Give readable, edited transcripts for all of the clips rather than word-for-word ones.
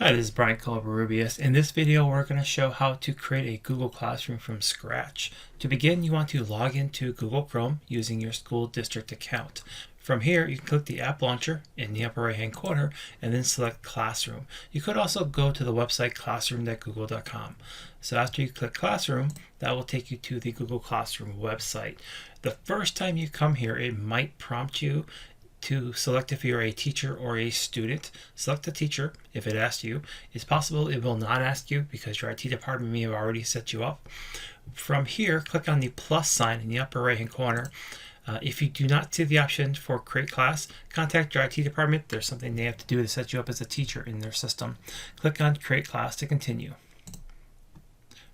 Hi, this is Brian Collaborubius. In this video, we're going to show how to create a Google Classroom from scratch. To begin, you want to log into Google Chrome using your school district account. From here, you can click the app launcher in the upper right hand corner and then select Classroom. You could also go to the website classroom.google.com. So after you click Classroom, that will take you to the Google Classroom website. The first time you come here, it might prompt you to select if you're a teacher or a student. Select the teacher if it asks you. It's possible it will not ask you because your IT department may have already set you up. From here, click on the plus sign in the upper right hand corner. If you do not see the option for create class, contact your IT department. There's something they have to do to set you up as a teacher in their system. Click on create class to continue.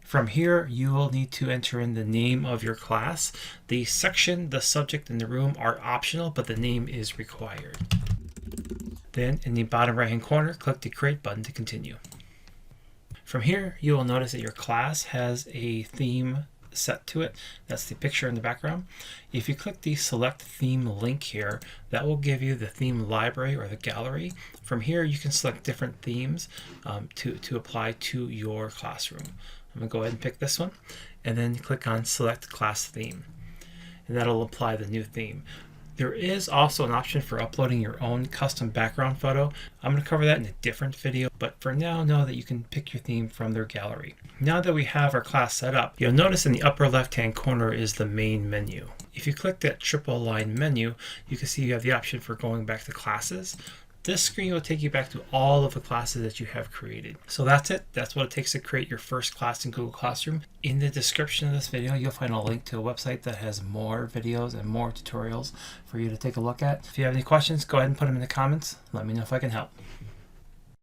From here, you will need to enter in the name of your class. The section, the subject, and the room are optional, but the name is required. Then in the bottom right-hand corner, click the Create button to continue. From here, you will notice that your class has a theme set to it. That's the picture in the background. If you click the Select Theme link here, that will give you the theme library or the gallery. From here, you can select different themes to apply to your classroom. I'm going to go ahead and pick this one and then click on Select Class Theme, and that'll apply the new theme. There is also an option for uploading your own custom background photo. I'm going to cover that in a different video, but for now, know that you can pick your theme from their gallery. Now that we have our class set up, you'll notice in the upper left-hand corner is the main menu. If you click that triple line menu, you can see you have the option for going back to classes. This screen will take you back to all of the classes that you have created. So that's it. That's what it takes to create your first class in Google Classroom. In the description of this video, you'll find a link to a website that has more videos and more tutorials for you to take a look at. If you have any questions, go ahead and put them in the comments. Let me know if I can help.